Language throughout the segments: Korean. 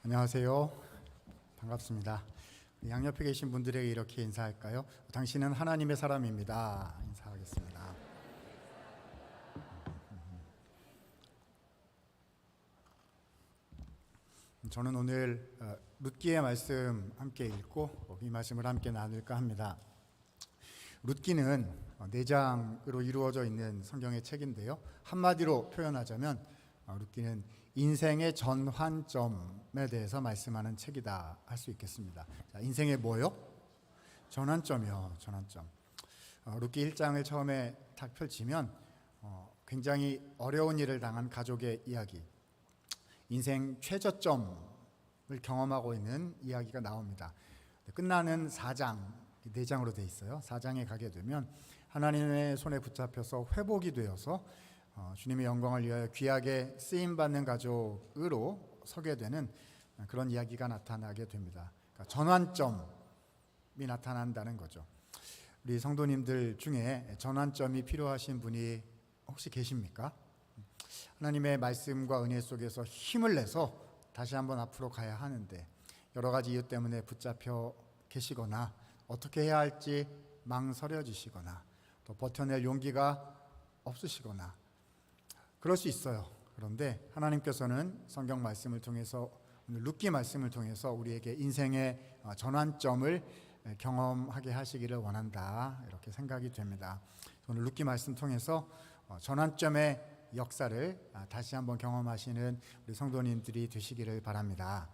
안녕하세요. 반갑습니다. 양옆에 계신 분들에게 이렇게 인사할까요? 당신은 하나님의 사람입니다. 인사하겠습니다. 저는 오늘 룻기의 말씀 함께 읽고 이 말씀을 함께 나눌까 합니다. 룻기는 4장으로 이루어져 있는 성경의 책인데요. 한마디로 표현하자면 룻기는 인생의 전환점에 대해서 말씀하는 책이다 할 수 있겠습니다. 자, 인생의 뭐요? 전환점이요. 전환점. 룻기 1장을 처음에 딱 펼치면 굉장히 어려운 일을 당한 가족의 이야기, 인생 최저점을 경험하고 있는 이야기가 나옵니다. 끝나는 4장, 4장으로 되어 있어요. 4장에 가게 되면 하나님의 손에 붙잡혀서 회복이 되어서 주님의 영광을 위하여 귀하게 쓰임받는 가족으로 서게 되는 그런 이야기가 나타나게 됩니다. 그러니까 전환점이 나타난다는 거죠. 우리 성도님들 중에 전환점이 필요하신 분이 혹시 계십니까? 하나님의 말씀과 은혜 속에서 힘을 내서 다시 한번 앞으로 가야 하는데 여러 가지 이유 때문에 붙잡혀 계시거나 어떻게 해야 할지 망설여지시거나 또 버텨낼 용기가 없으시거나 그럴 수 있어요. 그런데 하나님께서는 성경 말씀을 통해서 오늘 룻기 말씀을 통해서 우리에게 인생의 전환점을 경험하게 하시기를 원한다 이렇게 생각이 됩니다. 오늘 룻기 말씀 통해서 전환점의 역사를 다시 한번 경험하시는 우리 성도님들이 되시기를 바랍니다.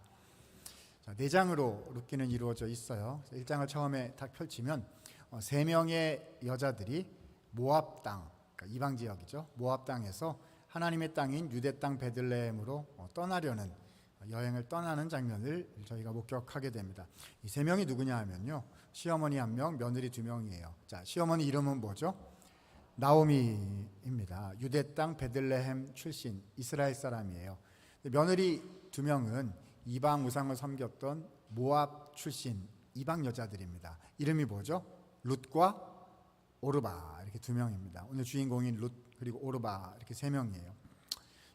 4장으로 룻기는 이루어져 있어요. 1장을 처음에 딱 펼치면 3명의 여자들이 모압 땅, 그러니까 이방 지역이죠. 모압 땅에서 하나님의 땅인 유대 땅 베들레헴으로 떠나려는 여행을 떠나는 장면을 저희가 목격하게 됩니다. 이 3명이 누구냐 하면요, 시어머니 1명, 며느리 2명이에요. 자, 시어머니 이름은 뭐죠? 나오미입니다. 유대 땅 베들레헴 출신 이스라엘 사람이에요. 며느리 2명은 이방 우상을 섬겼던 모압 출신 이방 여자들입니다. 이름이 뭐죠? 룻과 오르바, 이렇게 2명입니다. 오늘 주인공인 룻 그리고 오르바, 이렇게 3명이에요.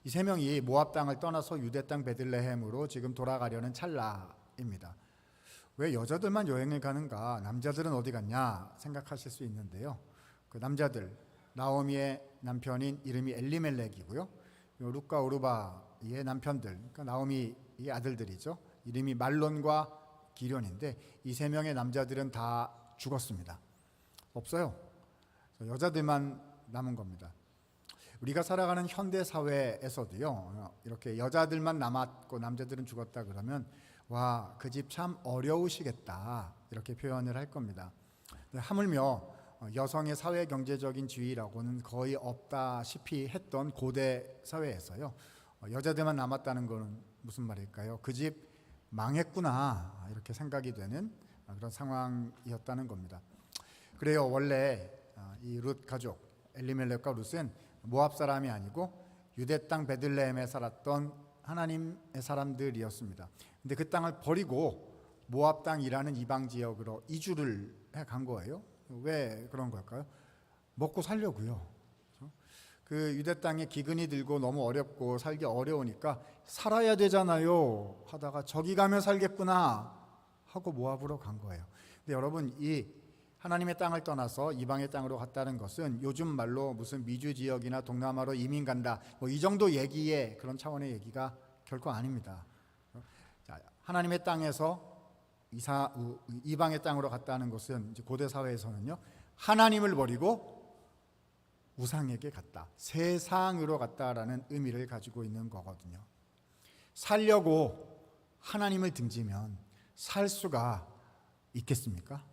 이 3명이 모압 땅을 떠나서 유대 땅 베들레헴으로 지금 돌아가려는 찰나입니다. 왜 여자들만 여행을 가는가? 남자들은 어디 갔냐 생각하실 수 있는데요. 그 남자들, 나오미의 남편인 이름이 엘리멜렉이고요. 룻과 오르바의 남편들, 그러니까 나오미의 아들들이죠. 이름이 말론과 기련인데 이 3명의 남자들은 다 죽었습니다. 없어요. 여자들만 남은 겁니다. 우리가 살아가는 현대 사회에서도요, 이렇게 여자들만 남았고 남자들은 죽었다 그러면 와, 그 집 참 어려우시겠다 이렇게 표현을 할 겁니다. 하물며 여성의 사회 경제적인 지위라고는 거의 없다시피 했던 고대 사회에서요, 여자들만 남았다는 것은 무슨 말일까요? 그 집 망했구나 이렇게 생각이 되는 그런 상황이었다는 겁니다. 그래요. 원래 이 룻 가족 엘리멜렉과 룻은 모압 사람이 아니고 유대 땅 베들레헴에 살았던 하나님의 사람들이었습니다. 근데 그 땅을 버리고 모압 땅이라는 이방 지역으로 이주를 해 간 거예요. 왜 그런 걸까요? 먹고 살려고요. 그 유대 땅에 기근이 들고 너무 어렵고 살기 어려우니까 살아야 되잖아요 하다가 저기 가면 살겠구나 하고 모압으로 간 거예요. 근데 여러분, 이 하나님의 땅을 떠나서 이방의 땅으로 갔다는 것은 요즘 말로 무슨 미주 지역이나 동남아로 이민 간다 뭐 이 정도 얘기의 그런 차원의 얘기가 결코 아닙니다. 자, 하나님의 땅에서 이방의 땅으로 갔다는 것은 이제 고대 사회에서는요, 하나님을 버리고 우상에게 갔다, 세상으로 갔다라는 의미를 가지고 있는 거거든요. 살려고 하나님을 등지면 살 수가 있겠습니까?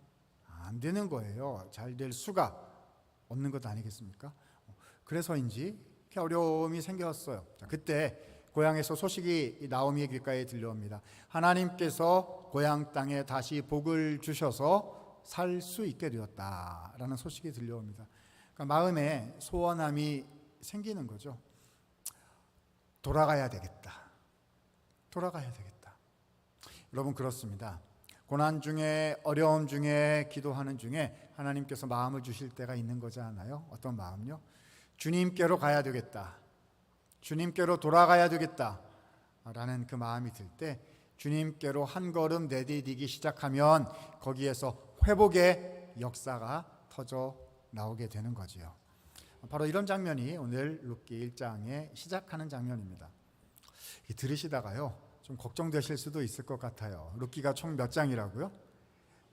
안 되는 거예요. 잘 될 수가 없는 것 아니겠습니까? 그래서인지 이렇게 어려움이 생겼어요. 자, 그때 고향에서 소식이 나오미의 귓가에 들려옵니다. 하나님께서 고향 땅에 다시 복을 주셔서 살 수 있게 되었다라는 소식이 들려옵니다. 그러니까 마음에 소원함이 생기는 거죠. 돌아가야 되겠다. 돌아가야 되겠다. 여러분, 그렇습니다. 고난 중에, 어려움 중에, 기도하는 중에 하나님께서 마음을 주실 때가 있는 거지 않아요? 어떤 마음요? 주님께로 가야 되겠다, 주님께로 돌아가야 되겠다 라는 그 마음이 들 때 주님께로 한 걸음 내디디기 시작하면 거기에서 회복의 역사가 터져 나오게 되는 거지요. 바로 이런 장면이 오늘 룻기 1장에 시작하는 장면입니다. 들으시다가요 좀 걱정되실 수도 있을 것 같아요. 룻기가 총 몇 장이라고요?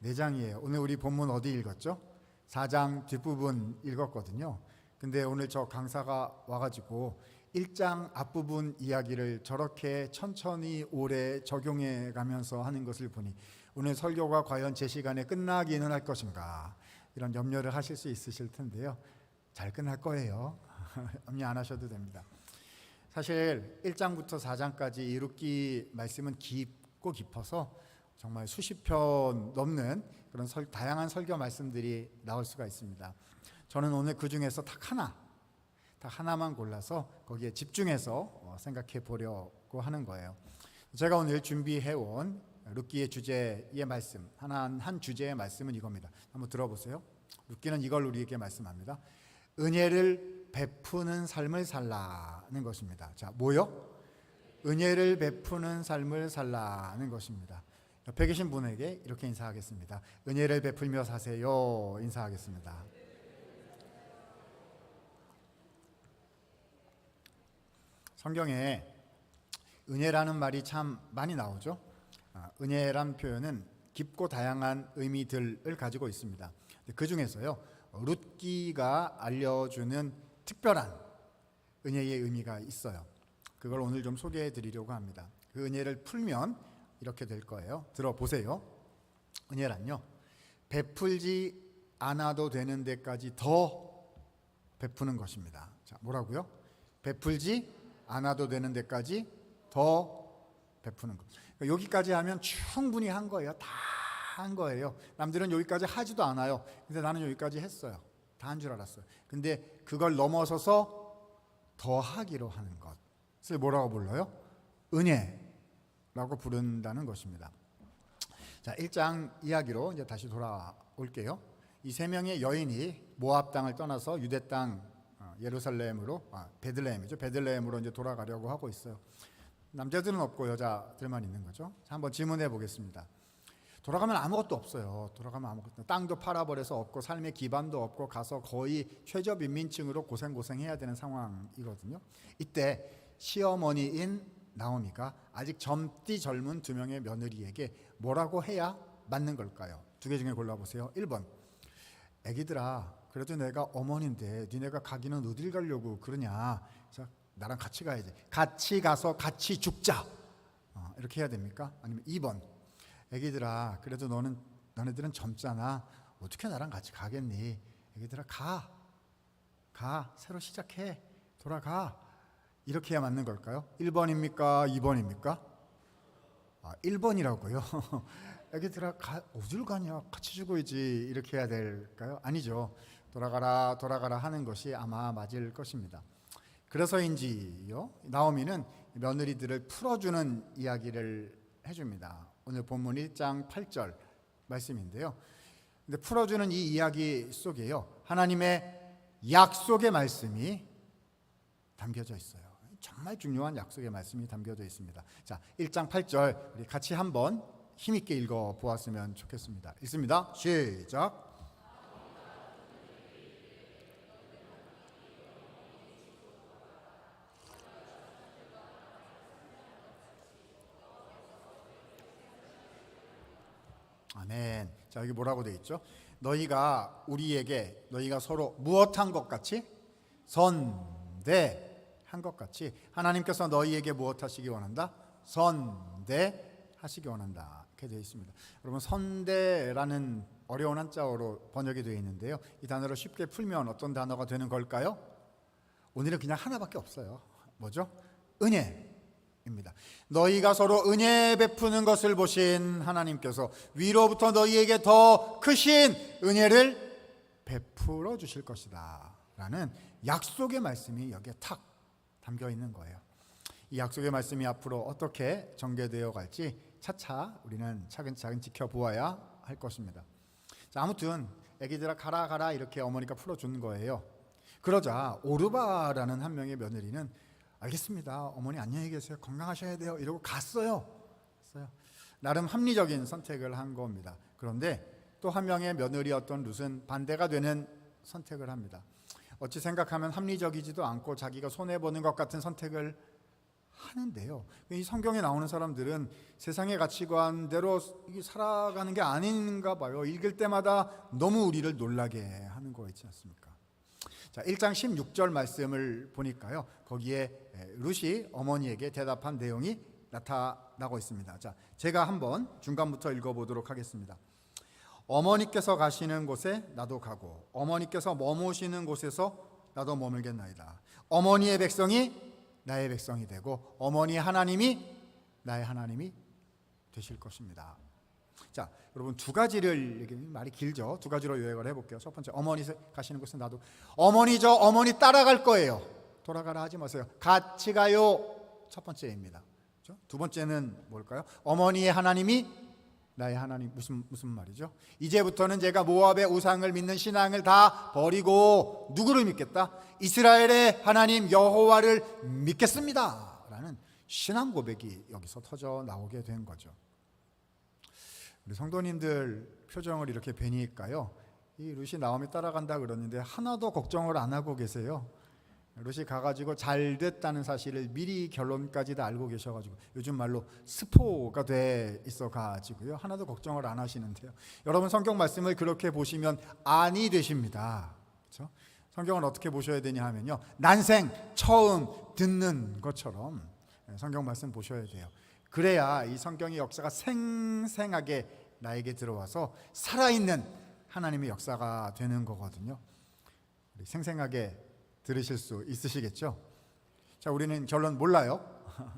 4장이에요. 오늘 우리 본문 어디 읽었죠? 4장 뒷부분 읽었거든요. 근데 오늘 저 강사가 와가지고 1장 앞부분 이야기를 저렇게 천천히 오래 적용해 가면서 하는 것을 보니 오늘 설교가 과연 제 시간에 끝나기는 할 것인가 이런 염려를 하실 수 있으실 텐데요. 잘 끝날 거예요. 염려 안 하셔도 됩니다. 사실 1장부터 4장까지 이 룻기 말씀은 깊고 깊어서 정말 수십 편 넘는 그런 다양한 설교 말씀들이 나올 수가 있습니다. 저는 오늘 그 중에서 딱 하나만 골라서 거기에 집중해서 생각해 보려고 하는 거예요. 제가 오늘 준비해온 룻기의 주제의 말씀, 한 주제의 말씀은 이겁니다. 한번 들어보세요. 룻기는 이걸 우리에게 말씀합니다. 은혜를 베푸는 삶을 살라는 것입니다. 자, 뭐요? 은혜를 베푸는 삶을 살라는 것입니다. 옆에 계신 분에게 이렇게 인사하겠습니다. 은혜를 베풀며 사세요. 인사하겠습니다. 성경에 은혜라는 말이 참 많이 나오죠. 은혜란 표현은 깊고 다양한 의미들을 가지고 있습니다. 그 중에서요 룻기가 알려주는 특별한 은혜의 의미가 있어요. 그걸 오늘 좀 소개해 드리려고 합니다. 그 은혜를 풀면 이렇게 될 거예요. 들어보세요. 은혜란요 베풀지 않아도 되는 데까지 더 베푸는 것입니다. 자, 뭐라고요? 베풀지 않아도 되는 데까지 더 베푸는 것. 그러니까 여기까지 하면 충분히 한 거예요. 다 한 거예요. 남들은 여기까지 하지도 않아요. 근데 나는 여기까지 했어요. 다 한 줄 알았어요. 근데 그걸 넘어서서 더 하기로 하는 것을 뭐라고 불러요? 은혜라고 부른다는 것입니다. 자, 1장 이야기로 이제 다시 돌아올게요. 이 3명의 여인이 모압 땅을 떠나서 유대 땅 예루살렘으로 베들레헴이죠. 베들레헴으로 이제 돌아가려고 하고 있어요. 남자들은 없고 여자들만 있는 거죠. 자, 한번 질문해 보겠습니다. 돌아가면 아무것도 없어요. 돌아가면 아무것도 땅도 팔아버려서 없고 삶의 기반도 없고 가서 거의 최저빈민층으로 고생해야 되는 상황이거든요. 이때 시어머니인 나오미가 아직 젊디 젊은 2명의 며느리에게 뭐라고 해야 맞는 걸까요? 2개 중에 골라보세요. 1번 애기들아 그래도 내가 어머니인데 니네가 가기는 어딜 가려고 그러냐. 자, 나랑 같이 가야지. 같이 가서 같이 죽자. 이렇게 해야 됩니까? 아니면 2번 애기들아 그래도 너네들은 젊잖아. 어떻게 나랑 같이 가겠니? 애기들아 가 새로 시작해. 돌아가. 이렇게 해야 맞는 걸까요? 1번입니까? 2번입니까? 1번이라고요. 애기들아 어딜 가냐. 같이 죽어야지. 이렇게 해야 될까요? 아니죠. 돌아가라 하는 것이 아마 맞을 것입니다. 그래서인지요 나오미는 며느리들을 풀어주는 이야기를 해줍니다. 오늘 본문 1장 8절 말씀인데요. 근데 풀어주는 이 이야기 속에요 하나님의 약속의 말씀이 담겨져 있어요. 정말 중요한 약속의 말씀이 담겨져 있습니다. 자, 1장 8절 우리 같이 한번 힘있게 읽어보았으면 좋겠습니다. 읽습니다. 시작. 아멘. 자, 여기 뭐라고 되어 있죠? 너희가 서로 무엇한 것 같이? 선대한 것 같이 하나님께서 너희에게 무엇 하시기 원한다? 선대하시기 원한다. 이렇게 되어 있습니다. 여러분 선대라는 어려운 한자어로 번역이 되어 있는데요. 이 단어를 쉽게 풀면 어떤 단어가 되는 걸까요? 오늘은 그냥 하나밖에 없어요. 뭐죠? 은혜입니다. 너희가 서로 은혜 베푸는 것을 보신 하나님께서 위로부터 너희에게 더 크신 은혜를 베풀어 주실 것이다 라는 약속의 말씀이 여기에 탁 담겨 있는 거예요. 이 약속의 말씀이 앞으로 어떻게 전개되어 갈지 차차 우리는 차근차근 지켜보아야 할 것입니다. 자, 아무튼 애기들아 가라 이렇게 어머니가 풀어준 거예요. 그러자 오르바라는 한 명의 며느리는 알겠습니다. 어머니 안녕히 계세요. 건강하셔야 돼요. 이러고 갔어요. 했어요. 나름 합리적인 선택을 한 겁니다. 그런데 또 한 명의 며느리였던 룻은 반대가 되는 선택을 합니다. 어찌 생각하면 합리적이지도 않고 자기가 손해보는 것 같은 선택을 하는데요. 이 성경에 나오는 사람들은 세상의 가치관대로 살아가는 게 아닌가 봐요. 읽을 때마다 너무 우리를 놀라게 하는 거 있지 않습니까? 자, 1장 16절 말씀을 보니까요. 거기에 룻이 어머니에게 대답한 내용이 나타나고 있습니다. 자, 제가 한번 중간부터 읽어보도록 하겠습니다. 어머니께서 가시는 곳에 나도 가고 어머니께서 머무시는 곳에서 나도 머물겠나이다. 어머니의 백성이 나의 백성이 되고 어머니 하나님이 나의 하나님이 되실 것입니다. 자, 여러분 두 가지를, 말이 길죠. 두 가지로 요약을 해볼게요. 첫 번째, 어머니 가시는 곳에 나도. 어머니 따라갈 거예요. 돌아가라 하지 마세요. 같이 가요. 첫 번째입니다. 그렇죠? 두 번째는 뭘까요? 어머니의 하나님이 나의 하나님. 무슨 말이죠? 이제부터는 제가 모압의 우상을 믿는 신앙을 다 버리고 누구를 믿겠다? 이스라엘의 하나님 여호와를 믿겠습니다 라는 신앙 고백이 여기서 터져 나오게 된 거죠. 우리 성도님들 표정을 이렇게 뵈니까요, 이 룻이 나오미 따라간다 그러는데 하나도 걱정을 안 하고 계세요. 룻이 가가지고 잘 됐다는 사실을 미리 결론까지 다 알고 계셔가지고 요즘 말로 스포가 돼 있어가지고요, 하나도 걱정을 안 하시는데요. 여러분 성경 말씀을 그렇게 보시면 안이 되십니다. 그렇죠? 성경을 어떻게 보셔야 되냐 하면요, 난생 처음 듣는 것처럼 성경 말씀 보셔야 돼요. 그래야 이 성경의 역사가 생생하게 나에게 들어와서 살아있는 하나님의 역사가 되는 거거든요. 생생하게 들으실 수 있으시겠죠? 자, 우리는 결론 몰라요.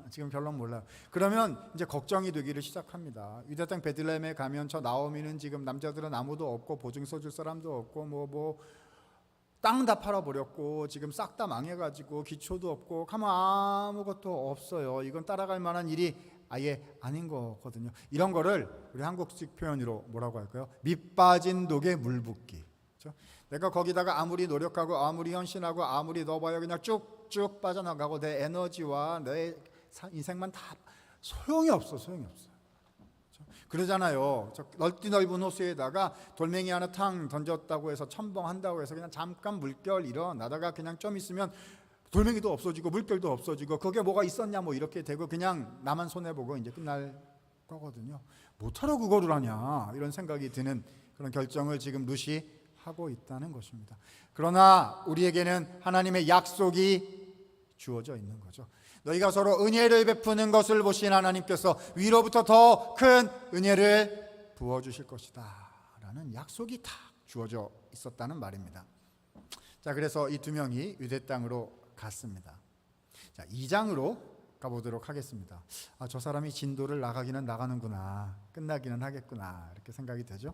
지금 결론 몰라요. 그러면 이제 걱정이 되기를 시작합니다. 유다 땅 베들레헴에 가면 저 나오미는 지금 남자들은 아무도 없고 보증 서줄 사람도 없고 땅 다 팔아버렸고 지금 싹 다 망해가지고 기초도 없고 가면 아무것도 없어요. 이건 따라갈 만한 일이 아예 아닌 거거든요. 이런 거를 우리 한국식 표현으로 뭐라고 할까요? 밑 빠진 독에 물 붓기. 그렇죠? 내가 거기다가 아무리 노력하고 아무리 헌신하고 아무리 넣어봐야 그냥 쭉쭉 빠져나가고 내 에너지와 내 인생만 다 소용이 없어. 그러잖아요. 저 넓은 호수에다가 돌멩이 하나 탕 던졌다고 해서 첨벙한다고 해서 그냥 잠깐 물결 일어나다가 그냥 좀 있으면 돌멩이도 없어지고 물결도 없어지고 그게 뭐가 있었냐 이렇게 되고 그냥 나만 손해보고 이제 끝날 거거든요. 못하러 그거를 하냐 이런 생각이 드는 그런 결정을 지금 룻이 하고 있다는 것입니다. 그러나 우리에게는 하나님의 약속이 주어져 있는 거죠. 너희가 서로 은혜를 베푸는 것을 보신 하나님께서 위로부터 더 큰 은혜를 부어주실 것이다 라는 약속이 다 주어져 있었다는 말입니다. 자, 그래서 이 두 명이 유대 땅으로 갔습니다. 자, 2장으로 가보도록 하겠습니다. 저 사람이 진도를 나가기는 나가는구나, 끝나기는 하겠구나 이렇게 생각이 되죠.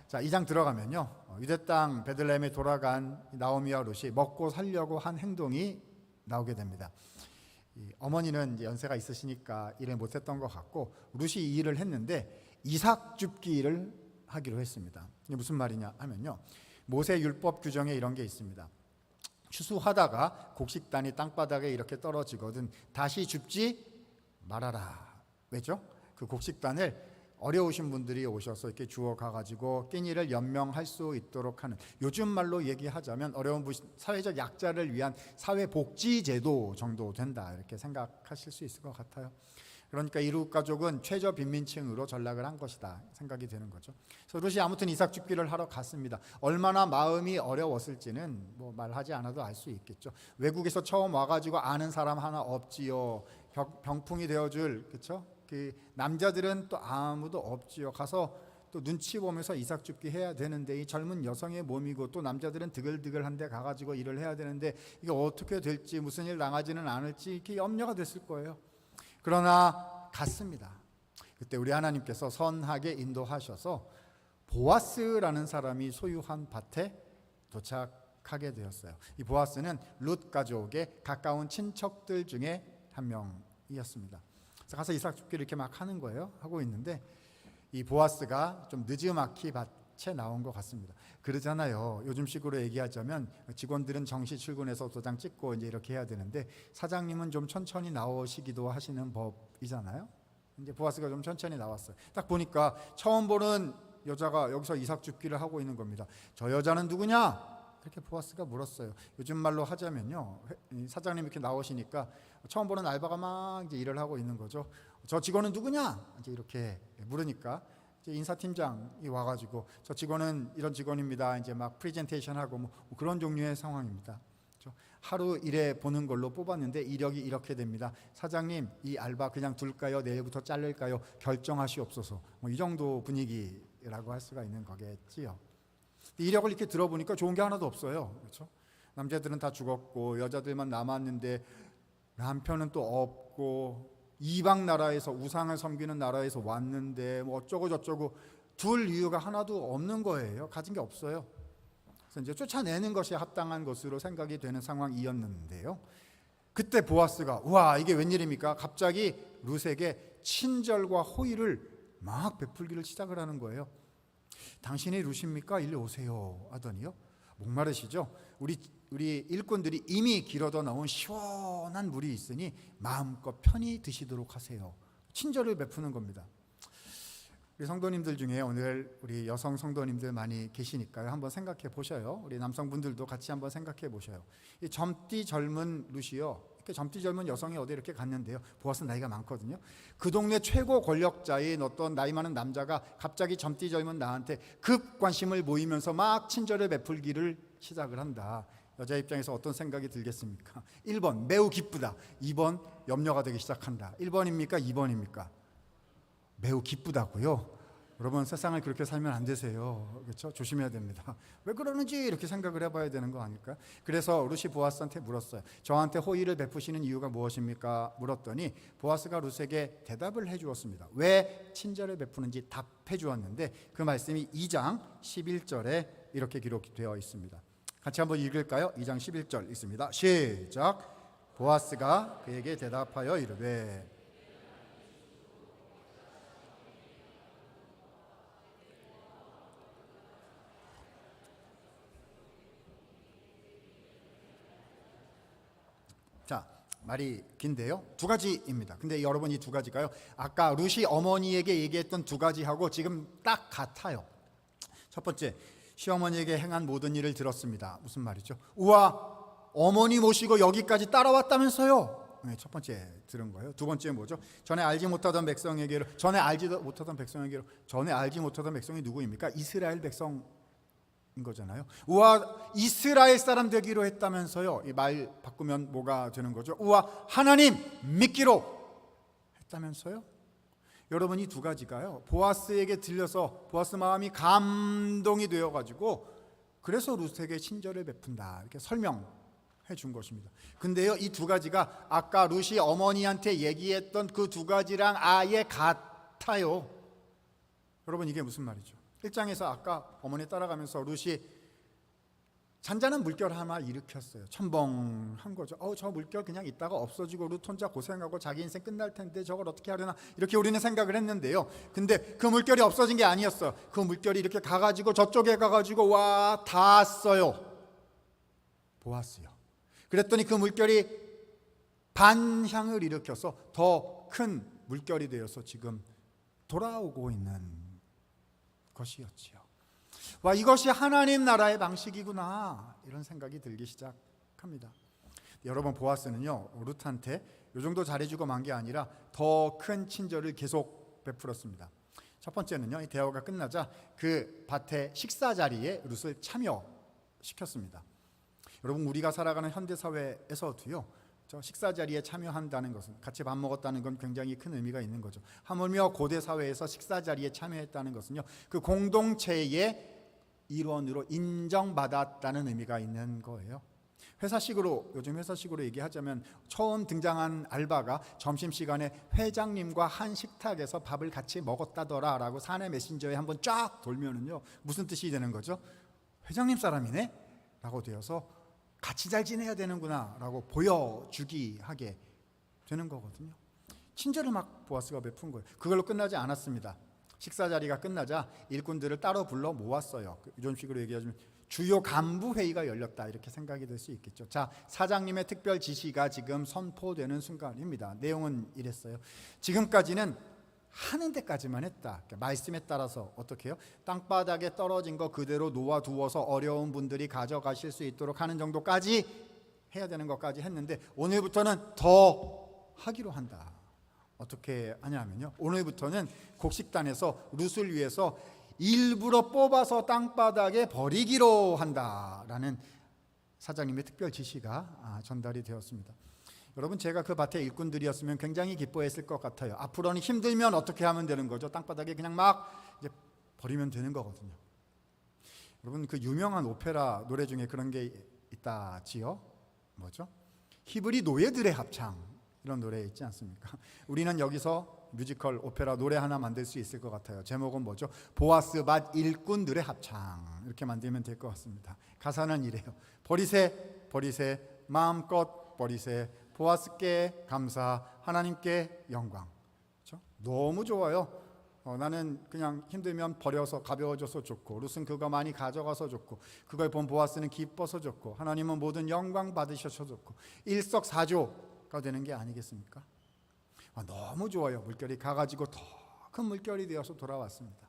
자, 2장 들어가면요, 유대 땅 베들레헴에 돌아간 나오미와 룻이 먹고 살려고 한 행동이 나오게 됩니다. 어머니는 이제 연세가 있으시니까 일을 못했던 것 같고 룻이 이 일을 했는데 이삭 줍기를 하기로 했습니다. 이게 무슨 말이냐 하면요, 모세 율법 규정에 이런 게 있습니다. 추수하다가 곡식단이 땅바닥에 이렇게 떨어지거든 다시 줍지 말아라. 왜죠? 그 곡식단을 어려우신 분들이 오셔서 이렇게 주워 가가지고 끼니를 연명할 수 있도록 하는, 요즘 말로 얘기하자면 어려운 사회적 약자를 위한 사회복지제도 정도 된다 이렇게 생각하실 수 있을 것 같아요. 그러니까 이 룻 가족은 최저 빈민층으로 전락을 한 것이다 생각이 되는 거죠. 그래서 룻이 아무튼 이삭 줍기를 하러 갔습니다. 얼마나 마음이 어려웠을지는 말하지 않아도 알 수 있겠죠. 외국에서 처음 와가지고 아는 사람 하나 없지요. 병풍이 되어줄, 그렇죠? 그 남자들은 또 아무도 없지요. 가서 또 눈치 보면서 이삭 줍기 해야 되는데 이 젊은 여성의 몸이고 또 남자들은 드글드글한데 가가지고 일을 해야 되는데 이게 어떻게 될지, 무슨 일 당하지는 않을지 이렇게 염려가 됐을 거예요. 그러나 갔습니다. 그때 우리 하나님께서 선하게 인도하셔서 보아스라는 사람이 소유한 밭에 도착하게 되었어요. 이 보아스는 룻 가족의 가까운 친척들 중에 한 명이었습니다. 그래서 가서 이삭 줍기를 이렇게 막 하는 거예요. 하고 있는데 이 보아스가 좀 느지막이 밭에 나온 것 같습니다. 그러잖아요. 요즘식으로 얘기하자면 직원들은 정시 출근해서 도장 찍고 이제 이렇게 해야 되는데 사장님은 좀 천천히 나오시기도 하시는 법이잖아요. 이제 보아스가 좀 천천히 나왔어요. 딱 보니까 처음 보는 여자가 여기서 이삭 줍기를 하고 있는 겁니다. 저 여자는 누구냐? 이렇게 보아스가 물었어요. 요즘 말로 하자면요, 사장님 이렇게 나오시니까 처음 보는 알바가 막 이제 일을 하고 있는 거죠. 저 직원은 누구냐? 이제 이렇게 물으니까 이제 인사팀장이 와가지고 저 직원은 이런 직원입니다. 이제 막 프레젠테이션하고 뭐 그런 종류의 상황입니다. 하루 일해 보는 걸로 뽑았는데 이력이 이렇게 됩니다. 사장님, 이 알바 그냥 둘까요? 내일부터 자를까요? 결정하시옵소서. 뭐 이 정도 분위기라고 할 수가 있는 거겠지요. 이력을 이렇게 들어보니까 좋은 게 하나도 없어요. 그렇죠? 남자들은 다 죽었고 여자들만 남았는데 남편은 또 없고 이방 나라에서 우상을 섬기는 나라에서 왔는데 뭐 어쩌고 저쩌고 둘 이유가 하나도 없는 거예요. 가진 게 없어요. 그래서 이제 쫓아내는 것이 합당한 것으로 생각이 되는 상황이었는데요. 그때 보아스가 와 이게 웬일입니까? 갑자기 룻에게 친절과 호의를 막 베풀기를 시작을 하는 거예요. 당신이 룻입니까? 일리 오세요 하더니요. 목마르시죠? 우리 일꾼들이 이미 길어져 나온 시원한 물이 있으니 마음껏 편히 드시도록 하세요. 친절을 베푸는 겁니다. 우리 성도님들 중에 오늘 우리 여성 성도님들 많이 계시니까요. 한번 생각해 보셔요. 우리 남성분들도 같이 한번 생각해 보셔요. 이 젊디 젊은 룻이요. 이렇게 젊디 젊은 여성이 어디 이렇게 갔는데요. 보아스 나이가 많거든요. 그 동네 최고 권력자인 어떤 나이 많은 남자가 갑자기 젊디 젊은 나한테 급 관심을 모이면서 막 친절을 베풀기를 시작을 한다. 여자 입장에서 어떤 생각이 들겠습니까? 1번 매우 기쁘다. 2번 염려가 되기 시작한다. 1번입니까? 2번입니까? 매우 기쁘다고요. 여러분 세상을 그렇게 살면 안 되세요. 그렇죠? 조심해야 됩니다. 왜 그러는지 이렇게 생각을 해봐야 되는 거 아닐까? 그래서 룻이 보아스한테 물었어요. 저한테 호의를 베푸시는 이유가 무엇입니까? 물었더니 보아스가 룻에게 대답을 해주었습니다. 왜 친절을 베푸는지 답해 주었는데 그 말씀이 2장 11절에 이렇게 기록되어 있습니다. 같이 한번 읽을까요? 2장 11절 있습니다. 시작. 보아스가 그에게 대답하여 이르되 자, 말이 긴데요. 두 가지입니다. 근데 여러분 이 두 가지가요. 아까 룻이 어머니에게 얘기했던 두 가지하고 지금 딱 같아요. 첫 번째, 시어머니에게 행한 모든 일을 들었습니다. 무슨 말이죠? 우와, 어머니 모시고 여기까지 따라왔다면서요. 네, 첫 번째 들은 거예요. 두 번째 뭐죠? 전에 알지 못하던 백성에게로 전에 알지 못하던 백성이 누구입니까? 이스라엘 백성 거잖아요. 우와 이스라엘 사람 되기로 했다면서요. 이 말 바꾸면 뭐가 되는 거죠? 우와 하나님 믿기로 했다면서요. 여러분 이 두 가지가요. 보아스에게 들려서 보아스 마음이 감동이 되어가지고 그래서 룻에게 친절을 베푼다 이렇게 설명해 준 것입니다. 근데요 이 두 가지가 아까 룻이 어머니한테 얘기했던 그 두 가지랑 아예 같아요. 여러분 이게 무슨 말이죠? 1장에서 아까 어머니 따라가면서 룻이 잔잔한 물결 하나 일으켰어요. 첨벙한 거죠. 저 물결 그냥 있다가 없어지고 룻 혼자 고생하고 자기 인생 끝날 텐데 저걸 어떻게 하려나 이렇게 우리는 생각을 했는데요. 근데 그 물결이 없어진 게 아니었어요. 그 물결이 이렇게 가가지고 저쪽에 가가지고 와 닿았어요. 보았어요. 그랬더니 그 물결이 반향을 일으켜서 더 큰 물결이 되어서 지금 돌아오고 있는 것이었지요. 와 이것이 하나님 나라의 방식이구나 이런 생각이 들기 시작합니다. 여러분 보아스는요 룻한테 이 정도 잘해주고 만 게 아니라 더 큰 친절을 계속 베풀었습니다. 첫 번째는요 이 대화가 끝나자 그 밭의 식사 자리에 룻을 참여시켰습니다. 여러분 우리가 살아가는 현대 사회에서도요 저 식사 자리에 참여한다는 것은 같이 밥 먹었다는 건 굉장히 큰 의미가 있는 거죠. 하물며 고대 사회에서 식사 자리에 참여했다는 것은요 그 공동체의 일원으로 인정받았다는 의미가 있는 거예요. 요즘 회사식으로 얘기하자면 처음 등장한 알바가 점심시간에 회장님과 한 식탁에서 밥을 같이 먹었다더라 라고 사내 메신저에 한번 쫙 돌면은요 무슨 뜻이 되는 거죠? 회장님 사람이네? 라고 되어서 같이 잘 지내야 되는구나 라고 보여주기 하게 되는 거거든요. 친절을 막 보아스가 베푼 거예요. 그걸로 끝나지 않았습니다. 식사 자리가 끝나자 일꾼들을 따로 불러 모았어요. 이런 식으로 얘기하자면 주요 간부 회의가 열렸다 이렇게 생각이 될 수 있겠죠. 자, 사장님의 특별 지시가 지금 선포되는 순간입니다. 내용은 이랬어요. 지금까지는 하는 데까지만 했다. 말씀에 따라서 어떻게 해요? 땅바닥에 떨어진 거 그대로 놓아두어서 어려운 분들이 가져가실 수 있도록 하는 정도까지 해야 되는 것까지 했는데 오늘부터는 더 하기로 한다. 어떻게 하냐면요, 오늘부터는 곡식단에서 룻을 위해서 일부러 뽑아서 땅바닥에 버리기로 한다라는 사장님의 특별 지시가 전달이 되었습니다. 여러분, 제가 그 밭의 일꾼들이었으면 굉장히 기뻐했을 것 같아요. 앞으로는 힘들면 어떻게 하면 되는 거죠? 땅바닥에 그냥 막 이제 버리면 되는 거거든요. 여러분, 그 유명한 오페라 노래 중에 그런 게 있다지요. 뭐죠? 히브리 노예들의 합창, 이런 노래 있지 않습니까? 우리는 여기서 뮤지컬 오페라 노래 하나 만들 수 있을 것 같아요. 제목은 뭐죠? 보아스 밭 일꾼들의 합창, 이렇게 만들면 될 것 같습니다. 가사는 이래요. 버리세 버리세 마음껏 버리세 보아스께 감사 하나님께 영광. 그렇죠? 너무 좋아요. 나는 그냥 힘들면 버려서 가벼워져서 좋고, 룻은 그거 많이 가져가서 좋고, 그걸 본 보아스는 기뻐서 좋고, 하나님은 모든 영광 받으셔서 좋고, 일석사조가 되는 게 아니겠습니까? 너무 좋아요. 물결이 가가지고 더 큰 물결이 되어서 돌아왔습니다.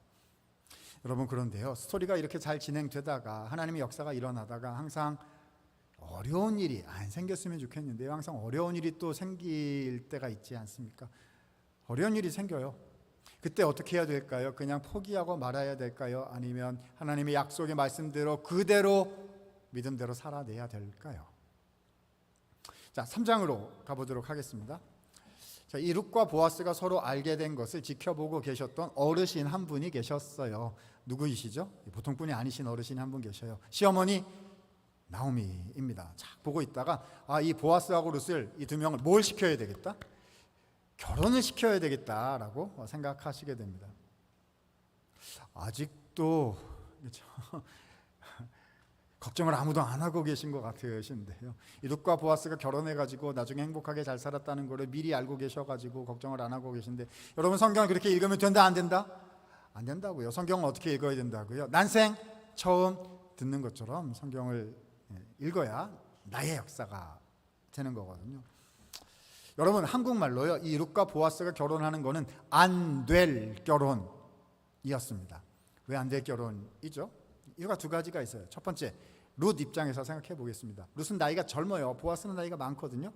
여러분, 그런데요, 스토리가 이렇게 잘 진행되다가 하나님의 역사가 일어나다가 항상 어려운 일이 안 생겼으면 좋겠는데요, 항상 어려운 일이 또 생길 때가 있지 않습니까? 어려운 일이 생겨요. 그때 어떻게 해야 될까요? 그냥 포기하고 말아야 될까요? 아니면 하나님의 약속의 말씀대로 그대로 믿음대로 살아내야 될까요? 자, 3장으로 가보도록 하겠습니다. 자, 이 룻과 보아스가 서로 알게 된 것을 지켜보고 계셨던 어르신 한 분이 계셨어요. 누구이시죠? 보통 분이 아니신 어르신 한 분 계셔요. 시어머니 나오미입니다. 쫙 보고 있다가 이 보아스하고 룻을, 이 두 명을 뭘 시켜야 되겠다? 결혼을 시켜야 되겠다라고 생각하시게 됩니다. 아직도 걱정을 아무도 안 하고 계신 것 같으신데요. 이 룻과 보아스가 결혼해가지고 나중에 행복하게 잘 살았다는 거를 미리 알고 계셔가지고 걱정을 안 하고 계신데, 여러분, 성경을 그렇게 읽으면 된다 안 된다? 안 된다고요. 성경은 어떻게 읽어야 된다고요? 난생 처음 듣는 것처럼 성경을 읽어야 나의 역사가 되는 거거든요. 여러분, 한국말로요, 이 룻과 보아스가 결혼하는 거는 안 될 결혼이었습니다. 왜 안 될 결혼이죠? 이유가 두 가지가 있어요. 첫 번째, 룻 입장에서 생각해 보겠습니다. 룻은 나이가 젊어요. 보아스는 나이가 많거든요.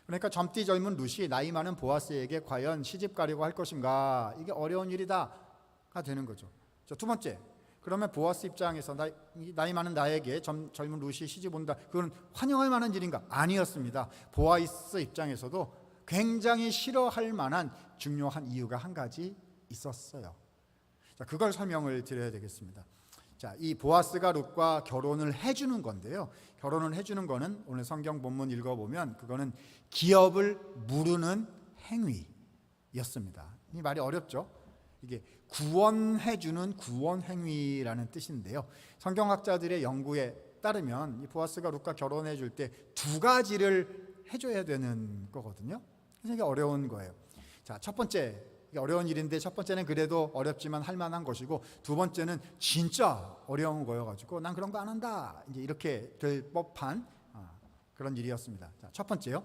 그러니까 젊디 젊은 룻이 나이 많은 보아스에게 과연 시집 가려고 할 것인가, 이게 어려운 일이다가 되는 거죠. 자, 두 번째, 그러면 보아스 입장에서 나이 많은 나에게 젊은 룻이 시집 온다, 그건 환영할 만한 일인가? 아니었습니다. 보아스 입장에서도 굉장히 싫어할 만한 중요한 이유가 한 가지 있었어요. 자, 그걸 설명을 드려야 되겠습니다. 자, 이 보아스가 룻과 결혼을 해주는 건데요, 결혼을 해주는 거는 오늘 성경 본문 읽어보면 그거는 기업을 무르는 행위였습니다. 이 말이 어렵죠? 이게 구원해주는 구원행위라는 뜻인데요, 성경학자들의 연구에 따르면 이 보아스가 룻과 결혼해 줄 때 두 가지를 해줘야 되는 거거든요. 그래서 이게 어려운 거예요. 자, 첫 번째, 어려운 일인데 첫 번째는 그래도 어렵지만 할 만한 것이고, 두 번째는 진짜 어려운 거여가지고 난 그런 거 안 한다, 이제 이렇게 될 법한 그런 일이었습니다. 자, 첫 번째요,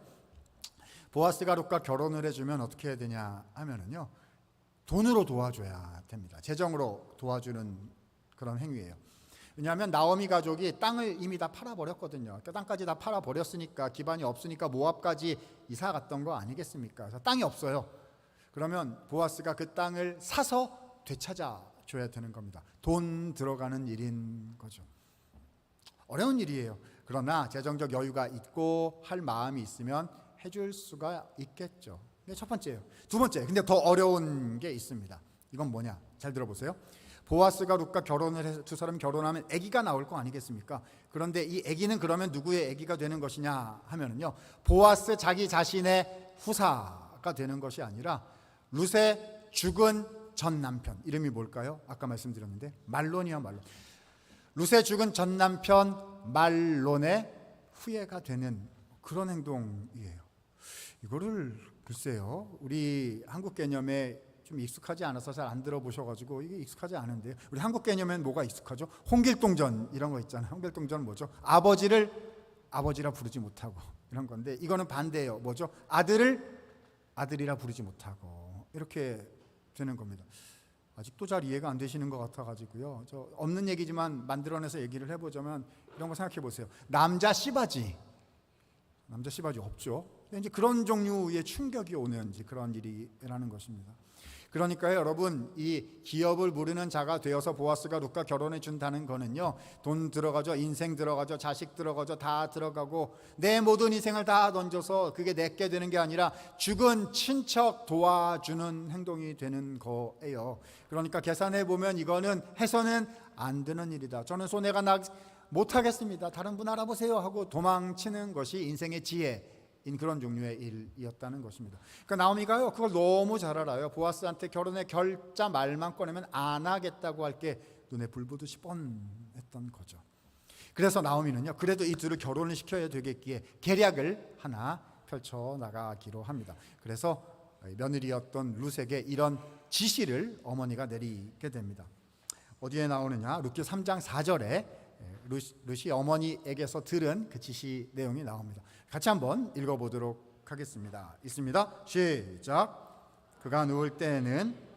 보아스가 룻과 결혼을 해주면 어떻게 해야 되냐 하면은요, 돈으로 도와줘야 됩니다. 재정으로 도와주는 그런 행위예요. 왜냐하면 나오미 가족이 땅을 이미 다 팔아버렸거든요. 그러니까 땅까지 다 팔아버렸으니까, 기반이 없으니까 모압까지 이사 갔던 거 아니겠습니까? 그래서 땅이 없어요. 그러면 보아스가 그 땅을 사서 되찾아 줘야 되는 겁니다. 돈 들어가는 일인 거죠. 어려운 일이에요. 그러나 재정적 여유가 있고 할 마음이 있으면 해줄 수가 있겠죠. 이게 첫 번째예요. 두 번째, 근데 더 어려운 게 있습니다. 이건 뭐냐? 잘 들어보세요. 보아스가 룻과 결혼을 해서 두 사람이 결혼하면 아기가 나올 거 아니겠습니까? 그런데 이 아기는 그러면 누구의 아기가 되는 것이냐 하면은요, 보아스 자기 자신의 후사가 되는 것이 아니라 룻의 죽은 전 남편, 이름이 뭘까요? 아까 말씀드렸는데 말론이요, 말론. 룻의 죽은 전 남편 말론의 후예가 되는 그런 행동이에요. 이거를 글쎄요, 우리 한국 개념에 좀 익숙하지 않아서 잘 안 들어보셔가지고 이게 익숙하지 않은데요, 우리 한국 개념에는 뭐가 익숙하죠? 홍길동전 이런 거 있잖아요. 홍길동전은 뭐죠? 아버지를 아버지라 부르지 못하고 이런 건데, 이거는 반대예요. 뭐죠? 아들을 아들이라 부르지 못하고 이렇게 되는 겁니다. 아직도 잘 이해가 안 되시는 것 같아가지고요. 저 없는 얘기지만 만들어내서 얘기를 해보자면 이런 거 생각해 보세요. 남자 씨바지 없죠. 이제 그런 종류의 충격이 오는 이제 그런 일이라는 것입니다. 그러니까요, 여러분, 이 기업을 부르는 자가 되어서 보아스가 룻과 결혼해 준다는 거는요, 돈 들어가죠, 인생 들어가죠, 자식 들어가죠, 다 들어가고 내 모든 인생을 다 던져서 그게 내게 되는 게 아니라 죽은 친척 도와주는 행동이 되는 거예요. 그러니까 계산해 보면 이거는 해서는 안 되는 일이다. 저는 손해가 못하겠습니다. 다른 분 알아보세요 하고 도망치는 것이 인생의 지혜인 그런 종류의 일이었다는 것입니다. 그러니까 나오미가요, 그걸 너무 잘 알아요. 보아스한테 결혼의 결자 말만 꺼내면 안 하겠다고 할 게 눈에 불 보듯이 뻔했던 거죠. 그래서 나오미는요, 그래도 이 둘을 결혼을 시켜야 되겠기에 계략을 하나 펼쳐 나가기로 합니다. 그래서 며느리였던 룻에게 이런 지시를 어머니가 내리게 됩니다. 어디에 나오느냐? 룻기 3장 4절에 룻이 어머니에게서 들은 그 지시 내용이 나옵니다. 같이 한번 읽어보도록 하겠습니다. 있습니다. 시작. 그가 누울 때에는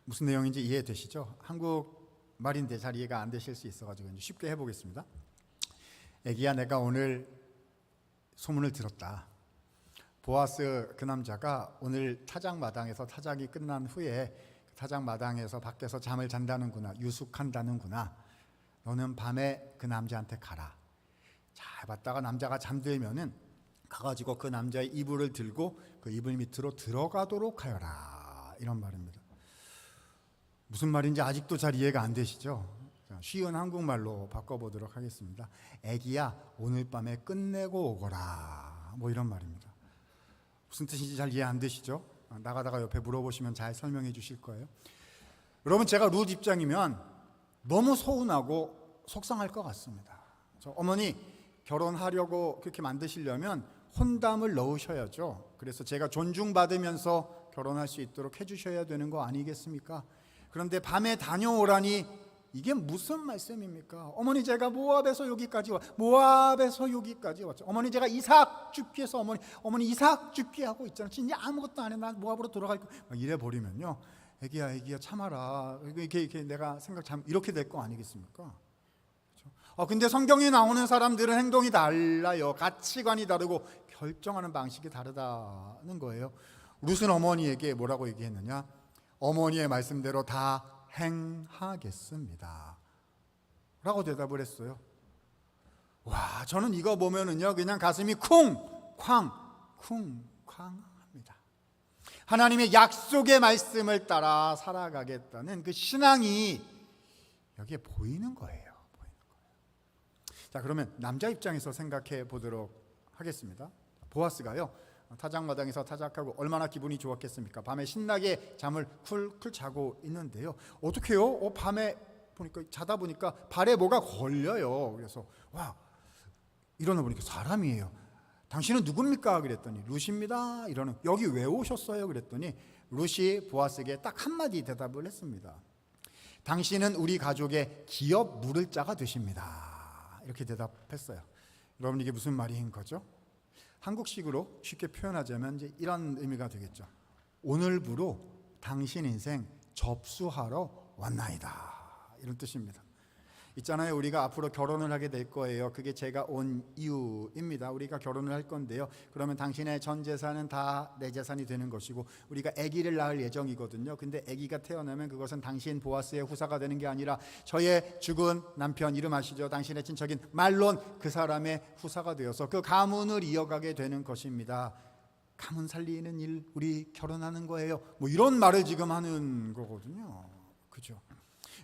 무슨 내용인지 이해되시죠? 한국 말인데 잘 이해가 안 되실 수 있어가지고 쉽게 해보겠습니다. 애기야, 내가 오늘 소문을 들었다. 보아스 그 남자가 오늘 타작마당에서 타작이 끝난 후에 타작마당에서 밖에서 잠을 잔다는구나, 유숙한다는구나. 너는 밤에 그 남자한테 가라. 잘 봤다가 남자가 잠들면은 가가지고 그 남자의 이불을 들고 그 이불 밑으로 들어가도록 하여라. 이런 말입니다. 무슨 말인지 아직도 잘 이해가 안 되시죠? 쉬운 한국말로 바꿔보도록 하겠습니다. 애기야, 오늘 밤에 끝내고 오거라. 뭐 이런 말입니다. 무슨 뜻인지 잘 이해 안 되시죠? 나가다가 옆에 물어보시면 잘 설명해 주실 거예요. 여러분, 제가 룻 입장이면 너무 서운하고 속상할 것 같습니다. 어머니, 결혼하려고 그렇게 만드시려면 혼담을 넣으셔야죠. 그래서 제가 존중받으면서 결혼할 수 있도록 해주셔야 되는 거 아니겠습니까? 그런데 밤에 다녀오라니 이게 무슨 말씀입니까? 어머니, 제가 모압에서 여기까지 왔죠. 어머니, 제가 이삭 죽기 해서 어머니 이삭 죽기 하고 있잖아요. 진짜 아무것도 안 해. 난 모압으로 돌아갈 거. 이래 버리면요, 애기야 참아라. 이렇게 내가 생각 잘 이렇게 될 거 아니겠습니까? 그렇죠? 근데 성경에 나오는 사람들은 행동이 달라요. 가치관이 다르고 결정하는 방식이 다르다는 거예요. 룻은 어머니에게 뭐라고 얘기했느냐? 어머니의 말씀대로 다 행하겠습니다 라고 대답을 했어요. 와, 저는 이거 보면은요, 그냥 가슴이 쿵쾅 합니다. 하나님의 약속의 말씀을 따라 살아가겠다는 그 신앙이 여기에 보이는 거예요. 자, 그러면 남자 입장에서 생각해 보도록 하겠습니다. 보아스가요, 타작마당에서 타작하고 얼마나 기분이 좋았겠습니까? 밤에 신나게 잠을 쿨쿨 자고 있는데요. 어떻게 해요? 밤에 자다 보니까 발에 뭐가 걸려요. 그래서 와, 일어나 보니까 사람이에요. 당신은 누굽니까? 그랬더니 룻입니다. 이러는, 여기 왜 오셨어요? 그랬더니 룻이 보아스에게 딱 한마디 대답을 했습니다. 당신은 우리 가족의 기업 물을 자가 되십니다. 이렇게 대답했어요. 여러분, 이게 무슨 말인 거죠? 한국식으로 쉽게 표현하자면 이제 이런 의미가 되겠죠. 오늘부로 당신 인생 접수하러 왔나이다. 이런 뜻입니다. 있잖아요, 우리가 앞으로 결혼을 하게 될 거예요. 그게 제가 온 이유입니다. 우리가 결혼을 할 건데요, 그러면 당신의 전 재산은 다 내 재산이 되는 것이고 우리가 아기를 낳을 예정이거든요. 근데 아기가 태어나면 그것은 당신 보아스의 후사가 되는 게 아니라 저의 죽은 남편, 이름 아시죠? 당신의 친척인 말론, 그 사람의 후사가 되어서 그 가문을 이어가게 되는 것입니다. 가문 살리는 일, 우리 결혼하는 거예요. 뭐 이런 말을 지금 하는 거거든요. 그죠?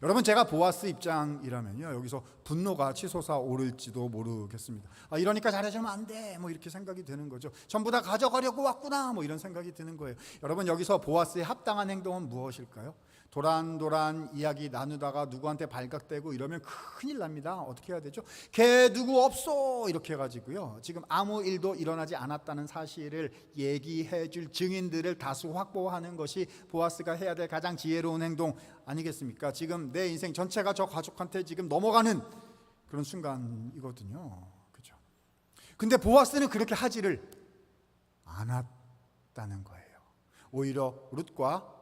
여러분, 제가 보아스 입장이라면요, 여기서 분노가 치솟아 오를지도 모르겠습니다. 이러니까 잘해주면 안 돼, 뭐 이렇게 생각이 드는 거죠. 전부 다 가져가려고 왔구나, 뭐 이런 생각이 드는 거예요. 여러분, 여기서 보아스의 합당한 행동은 무엇일까요? 도란도란 이야기 나누다가 누구한테 발각되고 이러면 큰일 납니다. 어떻게 해야 되죠? 걔 누구 없어, 이렇게 해가지고요, 지금 아무 일도 일어나지 않았다는 사실을 얘기해 줄 증인들을 다수 확보하는 것이 보아스가 해야 될 가장 지혜로운 행동 아니겠습니까? 지금 내 인생 전체가 저 가족한테 지금 넘어가는 그런 순간이거든요. 그죠? 근데 보아스는 그렇게 하지를 않았다는 거예요. 오히려 룻과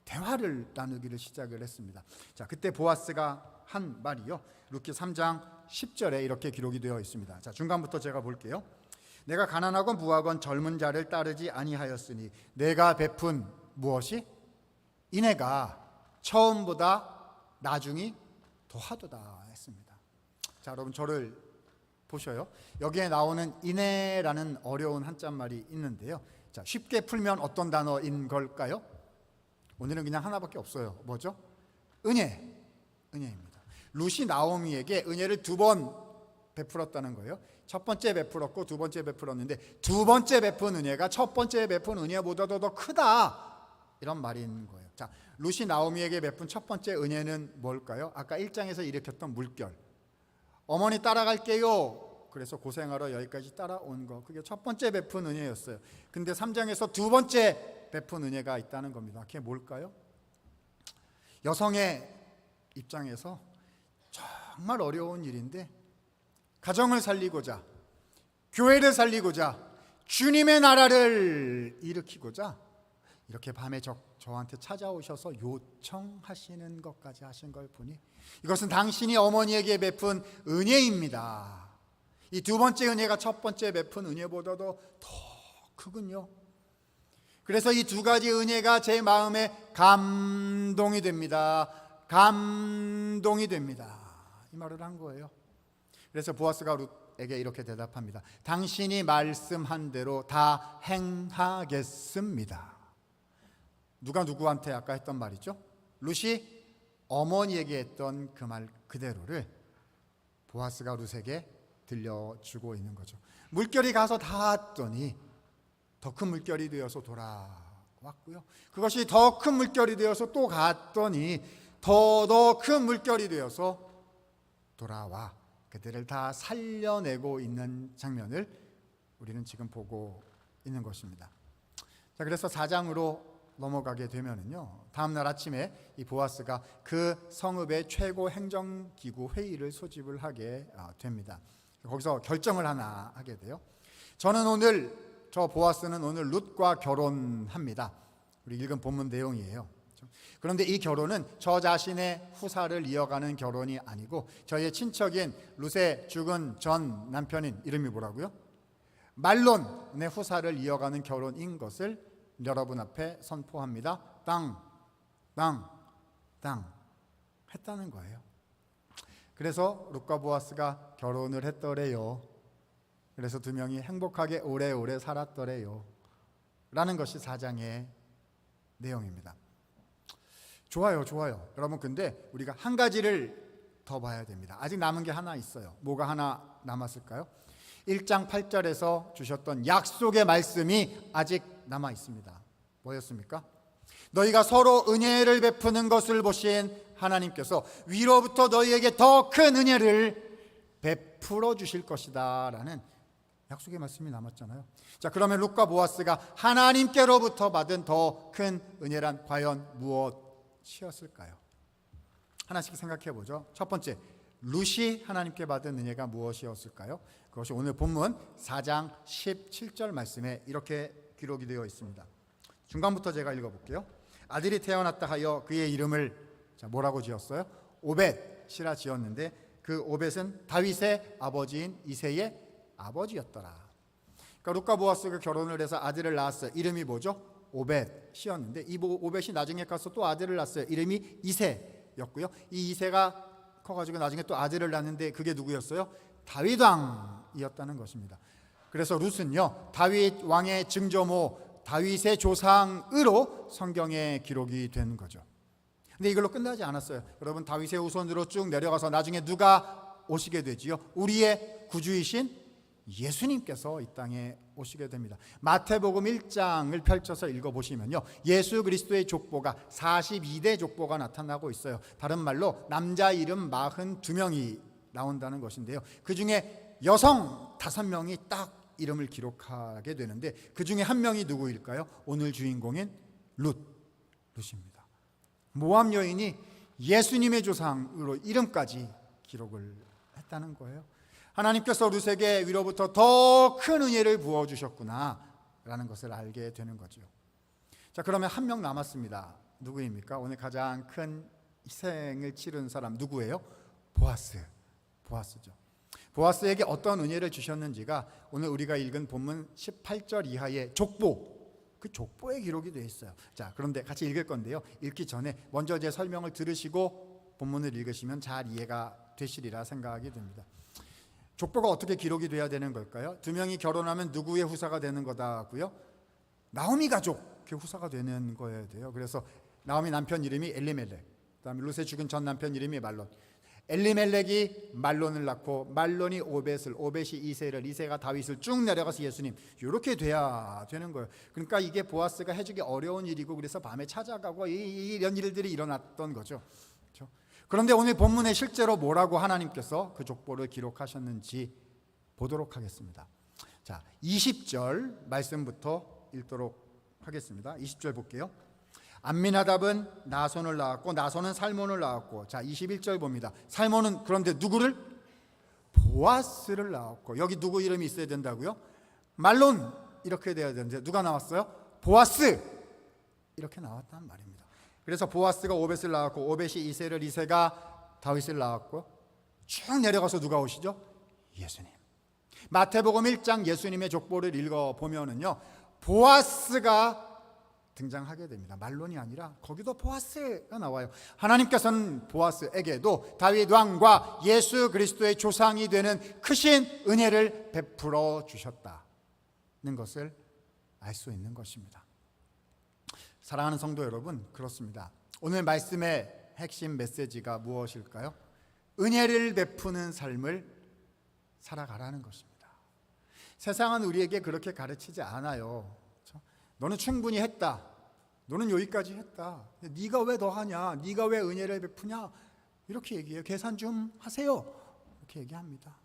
대화를 나누기를 시작을 했습니다. 자, 그때 보아스가 한 말이요, 룻기 3장 10절에 이렇게 기록이 되어 있습니다. 자, 중간부터 제가 볼게요. 내가 가난하고 무하건 젊은 자를 따르지 아니하였으니 내가 베푼 무엇이 이내가 처음보다 나중이 더하도다 했습니다. 자, 여러분 저를 보셔요. 여기에 나오는 이내라는 어려운 한자말이 있는데요. 자, 쉽게 풀면 어떤 단어인 걸까요? 오늘은 그냥 하나밖에 없어요. 뭐죠? 은혜입니다. 룻이 나오미에게 은혜를 2번 베풀었다는 거예요. 첫 번째 베풀었고 두 번째 베풀었는데 두 번째 베푼 은혜가 첫 번째 베푼 은혜보다도 더 크다, 이런 말인 거예요. 자, 룻이 나오미에게 베푼 첫 번째 은혜는 뭘까요? 아까 1장에서 일으켰던 물결. 어머니 따라갈게요. 그래서 고생하러 여기까지 따라온 거, 그게 첫 번째 베푼 은혜였어요. 근데 3장에서 두 번째 베푼 은혜가 있다는 겁니다. 그게 뭘까요? 여성의 입장에서 정말 어려운 일인데 가정을 살리고자, 교회를 살리고자, 주님의 나라를 일으키고자 이렇게 밤에 저한테 찾아오셔서 요청하시는 것까지 하신 걸 보니 이것은 당신이 어머니에게 베푼 은혜입니다. 이 두 번째 은혜가 첫 번째 베푼 은혜보다도 더 크군요. 그래서 이 두 가지 은혜가 제 마음에 감동이 됩니다. 감동이 됩니다. 이 말을 한 거예요. 그래서 보아스가 룻에게 이렇게 대답합니다. 당신이 말씀한 대로 다 행하겠습니다. 누가 누구한테 아까 했던 말이죠? 룻이 어머니에게 했던 그 말 그대로를 보아스가 룻에게 들려주고 있는 거죠. 물결이 가서 닿았더니 더 큰 물결이 되어서 돌아왔고요. 그것이 더 큰 물결이 되어서 또 갔더니 더 큰 물결이 되어서 돌아와 그들을 다 살려내고 있는 장면을 우리는 지금 보고 있는 것입니다. 자, 그래서 4장으로 넘어가게 되면은요, 다음 날 아침에 이 보아스가 그 성읍의 최고 행정기구 회의를 소집을 하게 됩니다. 거기서 결정을 하나 하게 돼요. 저 보아스는 오늘 룻과 결혼합니다. 우리 읽은 본문 내용이에요. 그런데 이 결혼은 저 자신의 후사를 이어가는 결혼이 아니고 저의 친척인 룻의 죽은 전 남편인, 이름이 뭐라고요? 말론의 후사를 이어가는 결혼인 것을 여러분 앞에 선포합니다. 땅 했다는 거예요. 그래서 룻과 보아스가 결혼을 했더래요. 그래서 두 명이 행복하게 오래오래 살았더래요 라는 것이 4장의 내용입니다. 좋아요. 여러분, 근데 우리가 한 가지를 더 봐야 됩니다. 아직 남은 게 하나 있어요. 뭐가 하나 남았을까요? 1장 8절에서 주셨던 약속의 말씀이 아직 남아 있습니다. 뭐였습니까? 너희가 서로 은혜를 베푸는 것을 보신 하나님께서 위로부터 너희에게 더 큰 은혜를 베풀어 주실 것이다 라는 약속의 말씀이 남았잖아요. 자, 그러면 룻과 보아스가 하나님께로부터 받은 더 큰 은혜란 과연 무엇이었을까요? 하나씩 생각해 보죠. 첫 번째, 룻이 하나님께 받은 은혜가 무엇이었을까요? 그것이 오늘 본문 4장 17절 말씀에 이렇게 기록이 되어 있습니다. 중간부터 제가 읽어볼게요. 아들이 태어났다 하여 그의 이름을 뭐라고 지었어요? 오벳이라 지었는데 그 오벳은 다윗의 아버지인 이새의 아버지였더라. 그러니까 룻과 보아스가 결혼을 해서 아들을 낳았어요. 이름이 뭐죠? 오벳이었는데 이 오벳이 나중에 가서 또 아들을 낳았어요. 이름이 이새였고요. 이 이새가 커가지고 나중에 또 아들을 낳는데 그게 누구였어요? 다윗 왕이었다는 것입니다. 그래서 룻은요, 다윗 왕의 증조모 다윗의 조상으로 성경에 기록이 된 거죠. 근데 이걸로 끝나지 않았어요. 여러분, 다윗의 후손으로 쭉 내려가서 나중에 누가 오시게 되지요? 우리의 구주이신 예수님께서 이 땅에 오시게 됩니다. 마태복음 1장을 펼쳐서 읽어보시면요, 예수 그리스도의 족보가 42대 족보가 나타나고 있어요. 다른 말로 남자 이름 42명이 나온다는 것인데요, 그 중에 여성 5명이 딱 이름을 기록하게 되는데 그 중에 한 명이 누구일까요? 오늘 주인공인 룻입니다. 모압 여인이 예수님의 조상으로 이름까지 기록을 했다는 알았다는 거예요. 하나님께서 룻에게 위로부터 더 큰 은혜를 부어주셨구나 라는 것을 알게 되는 거죠. 자, 그러면 한 명 남았습니다. 누구입니까? 오늘 가장 큰 희생을 치른 사람 누구예요? 보아스죠. 보아스에게 어떤 은혜를 주셨는지가 오늘 우리가 읽은 본문 18절 이하의 그 족보에 기록이 되어 있어요. 자, 그런데 같이 읽을 건데요. 읽기 전에 먼저 제 설명을 들으시고 본문을 읽으시면 잘 이해가 되시리라 생각이 됩니다. 족보가 어떻게 기록이 돼야 되는 걸까요? 두 명이 결혼하면 누구의 후사가 되는 거다고요? 나오미 가족 그 후사가 되는 거여야 돼요. 그래서 나오미 남편 이름이 엘리멜렉, 그다음에 룻의 죽은 전 남편 이름이 말론. 엘리멜렉이 말론을 낳고 말론이 오벳이 이새를, 이새가 다윗을 쭉 내려가서 예수님, 이렇게 돼야 되는 거예요. 그러니까 이게 보아스가 해주기 어려운 일이고, 그래서 밤에 찾아가고 이런 일들이 일어났던 거죠. 그렇죠? 그런데 오늘 본문에 실제로 뭐라고 하나님께서 그 족보를 기록하셨는지 보도록 하겠습니다. 자, 20절 말씀부터 읽도록 하겠습니다. 20절 볼게요. 암미나답은 나손을 낳았고 나손은 살몬을 낳았고, 자 21절 봅니다. 살몬은 그런데 누구를? 보아스를 낳았고, 여기 누구 이름이 있어야 된다고요? 말론 이렇게 돼야 되는데 누가 나왔어요? 보아스 이렇게 나왔단 말입니다. 그래서 보아스가 오벳을 낳았고, 오벳이 이새를, 이새가 다윗을 낳았고, 쭉 내려가서 누가 오시죠? 예수님. 마태복음 1장 예수님의 족보를 읽어보면은요, 보아스가 등장하게 됩니다. 말론이 아니라 거기도 보아스가 나와요. 하나님께서는 보아스에게도 다윗 왕과 예수 그리스도의 조상이 되는 크신 은혜를 베풀어 주셨다는 것을 알 수 있는 것입니다. 사랑하는 성도 여러분, 그렇습니다. 오늘 말씀의 핵심 메시지가 무엇일까요? 은혜를 베푸는 삶을 살아가라는 것입니다. 세상은 우리에게 그렇게 가르치지 않아요. 너는 충분히 했다. 너는 여기까지 했다. 네가 왜 더하냐? 네가 왜 은혜를 베푸냐? 이렇게 얘기해요. 계산 좀 하세요. 이렇게 얘기합니다.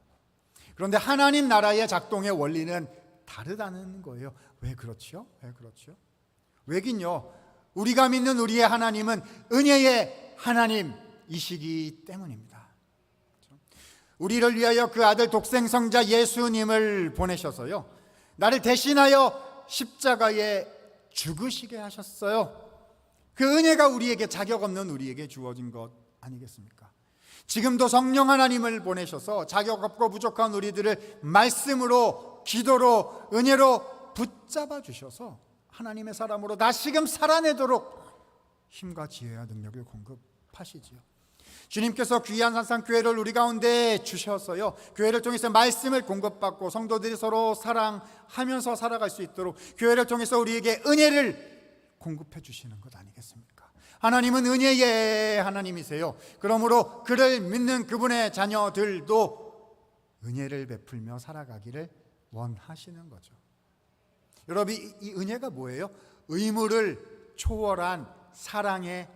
그런데 하나님 나라의 작동의 원리는 다르다는 거예요. 왜 그렇죠? 왜긴요, 우리가 믿는 우리의 하나님은 은혜의 하나님이시기 때문입니다. 우리를 위하여 그 아들 독생성자 예수님을 보내셔서요, 나를 대신하여 십자가에 죽으시게 하셨어요. 그 은혜가 우리에게, 자격 없는 우리에게 주어진 것 아니겠습니까? 지금도 성령 하나님을 보내셔서 자격 없고 부족한 우리들을 말씀으로, 기도로, 은혜로 붙잡아 주셔서 하나님의 사람으로 다시금 살아내도록 힘과 지혜와 능력을 공급하시지요. 주님께서 귀한 산상교회를 우리 가운데 주셔서요, 교회를 통해서 말씀을 공급받고 성도들이 서로 사랑하면서 살아갈 수 있도록 교회를 통해서 우리에게 은혜를 공급해 주시는 것 아니겠습니까? 하나님은 은혜의 하나님이세요. 그러므로 그를 믿는 그분의 자녀들도 은혜를 베풀며 살아가기를 원하시는 거죠. 여러분, 이 은혜가 뭐예요? 의무를 초월한 사랑의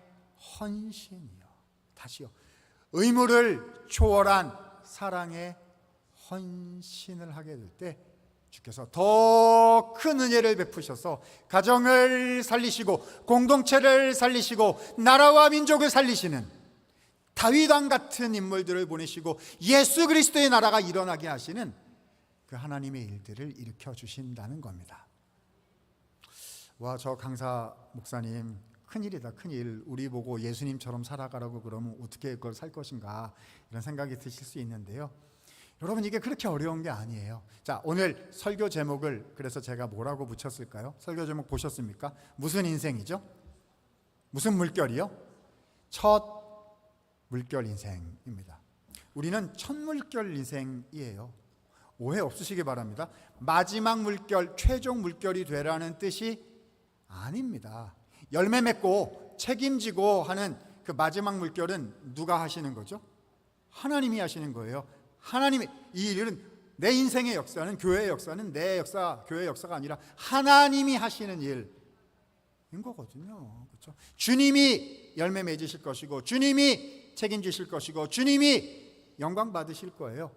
헌신이요. 다시요. 의무를 초월한 사랑의 헌신을 하게 될 때 주께서 더 큰 은혜를 베푸셔서 가정을 살리시고 공동체를 살리시고 나라와 민족을 살리시는 다윗 왕 같은 인물들을 보내시고 예수 그리스도의 나라가 일어나게 하시는 그 하나님의 일들을 일으켜 주신다는 겁니다. 와, 저 강사 목사님 큰일이다, 큰일. 우리 보고 예수님처럼 살아가라고 그러면 어떻게 그걸 살 것인가, 이런 생각이 드실 수 있는데요, 여러분, 이게 그렇게 어려운 게 아니에요. 자, 오늘 설교 제목을 그래서 제가 뭐라고 붙였을까요? 설교 제목 보셨습니까? 무슨 인생이죠? 무슨 물결이요? 첫 물결 인생입니다. 우리는 첫 물결 인생이에요. 오해 없으시기 바랍니다. 마지막 물결, 최종 물결이 되라는 뜻이 아닙니다. 열매 맺고 책임지고 하는 그 마지막 물결은 누가 하시는 거죠? 하나님이 하시는 거예요. 하나님이, 이 일은, 내 인생의 역사는, 교회의 역사는 내 역사, 교회의 역사가 아니라 하나님이 하시는 일인 거거든요. 그렇죠? 주님이 열매 맺으실 것이고, 주님이 책임지실 것이고, 주님이 영광 받으실 거예요.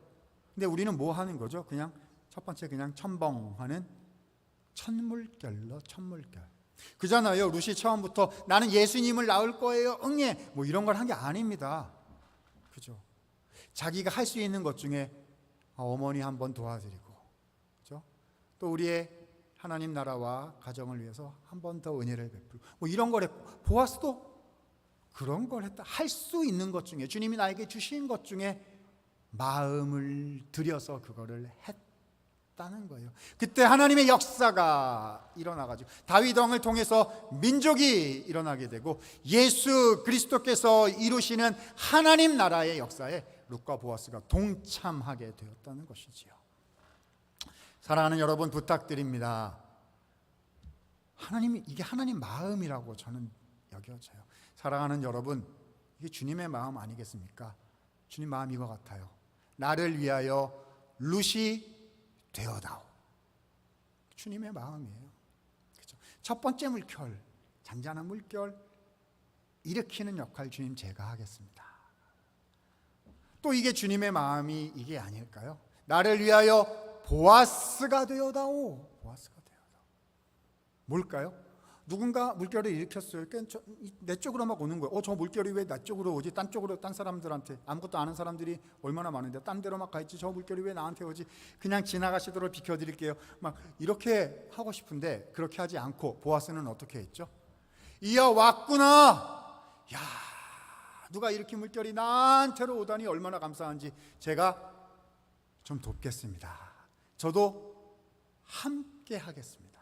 근데 우리는 뭐 하는 거죠? 그냥 첫 번째 그냥 첨벙하는 첫 물결로, 첫 물결. 그잖아요. 룻이 처음부터 나는 예수님을 낳을 거예요, 응애, 뭐 이런 걸 한 게 아닙니다. 그죠? 자기가 할 수 있는 것 중에 어머니 한번 도와드리고, 그렇죠? 또 우리의 하나님 나라와 가정을 위해서 한 번 더 은혜를 베풀고, 뭐 이런 걸 했고, 보아스도 그런 걸 했다. 할 수 있는 것 중에, 주님이 나에게 주신 것 중에 마음을 들여서 그거를 했다는 거예요. 그때 하나님의 역사가 일어나가지고 다윗 왕을 통해서 민족이 일어나게 되고, 예수 그리스도께서 이루시는 하나님 나라의 역사에 룻과 보아스가 동참하게 되었다는 것이지요. 사랑하는 여러분, 부탁드립니다. 이게 하나님 마음이라고 저는 여겨져요. 사랑하는 여러분, 이게 주님의 마음 아니겠습니까? 주님 마음 이거 같아요. 나를 위하여 룻이 되어다오. 주님의 마음이에요. 그렇죠? 첫 번째 물결, 잔잔한 물결 일으키는 역할 주님 제가 하겠습니다. 또 이게 주님의 마음이 이게 아닐까요? 나를 위하여 보아스가 되어다오. 보아스가 되어다오. 뭘까요? 누군가 물결을 일으켰어요. 내 쪽으로 막 오는 거예요. 저 물결이 왜 나 쪽으로 오지? 딴 쪽으로, 딴 사람들한테, 아무것도 아는 사람들이 얼마나 많은데 딴 데로 막 가있지. 저 물결이 왜 나한테 오지? 그냥 지나가시도록 비켜드릴게요. 막 이렇게 하고 싶은데 그렇게 하지 않고 보아스는 어떻게 했죠? 이야, 왔구나. 야, 누가 이렇게 물결이 나한테로 오다니 얼마나 감사한지 제가 좀 돕겠습니다. 저도 함께 하겠습니다.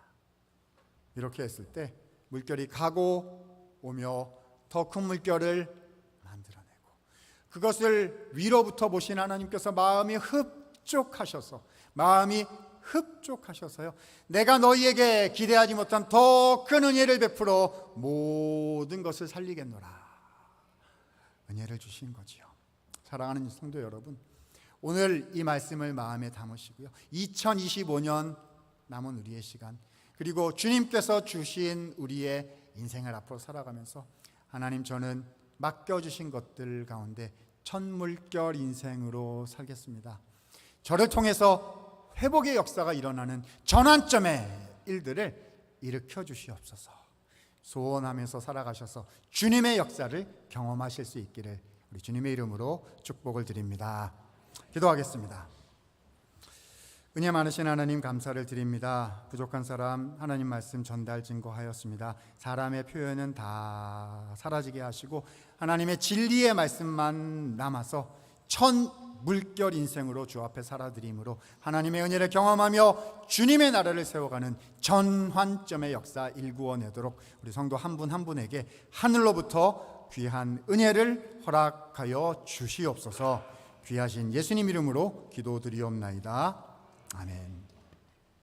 이렇게 했을 때 물결이 가고 오며 더 큰 물결을 만들어내고, 그것을 위로부터 보신 하나님께서 마음이 흡족하셔서요, 내가 너희에게 기대하지 못한 더 큰 은혜를 베풀어 모든 것을 살리겠노라. 은혜를 주신 거지요. 사랑하는 성도 여러분, 오늘 이 말씀을 마음에 담으시고요, 2025년 남은 우리의 시간, 그리고 주님께서 주신 우리의 인생을 앞으로 살아가면서, 하나님, 저는 맡겨주신 것들 가운데 첫 물결 인생으로 살겠습니다. 저를 통해서 회복의 역사가 일어나는 전환점의 일들을 일으켜 주시옵소서. 소원하면서 살아가셔서 주님의 역사를 경험하실 수 있기를 우리 주님의 이름으로 축복을 드립니다. 기도하겠습니다. 은혜 많으신 하나님, 감사를 드립니다. 부족한 사람 하나님 말씀 전달 증거하였습니다. 사람의 표현은 다 사라지게 하시고 하나님의 진리의 말씀만 남아서 첫 물결 인생으로 주 앞에 살아드림으로 하나님의 은혜를 경험하며 주님의 나라를 세워가는 전환점의 역사 일구어내도록 우리 성도 한 분 한 분에게 하늘로부터 귀한 은혜를 허락하여 주시옵소서. 귀하신 예수님 이름으로 기도드리옵나이다. 아멘.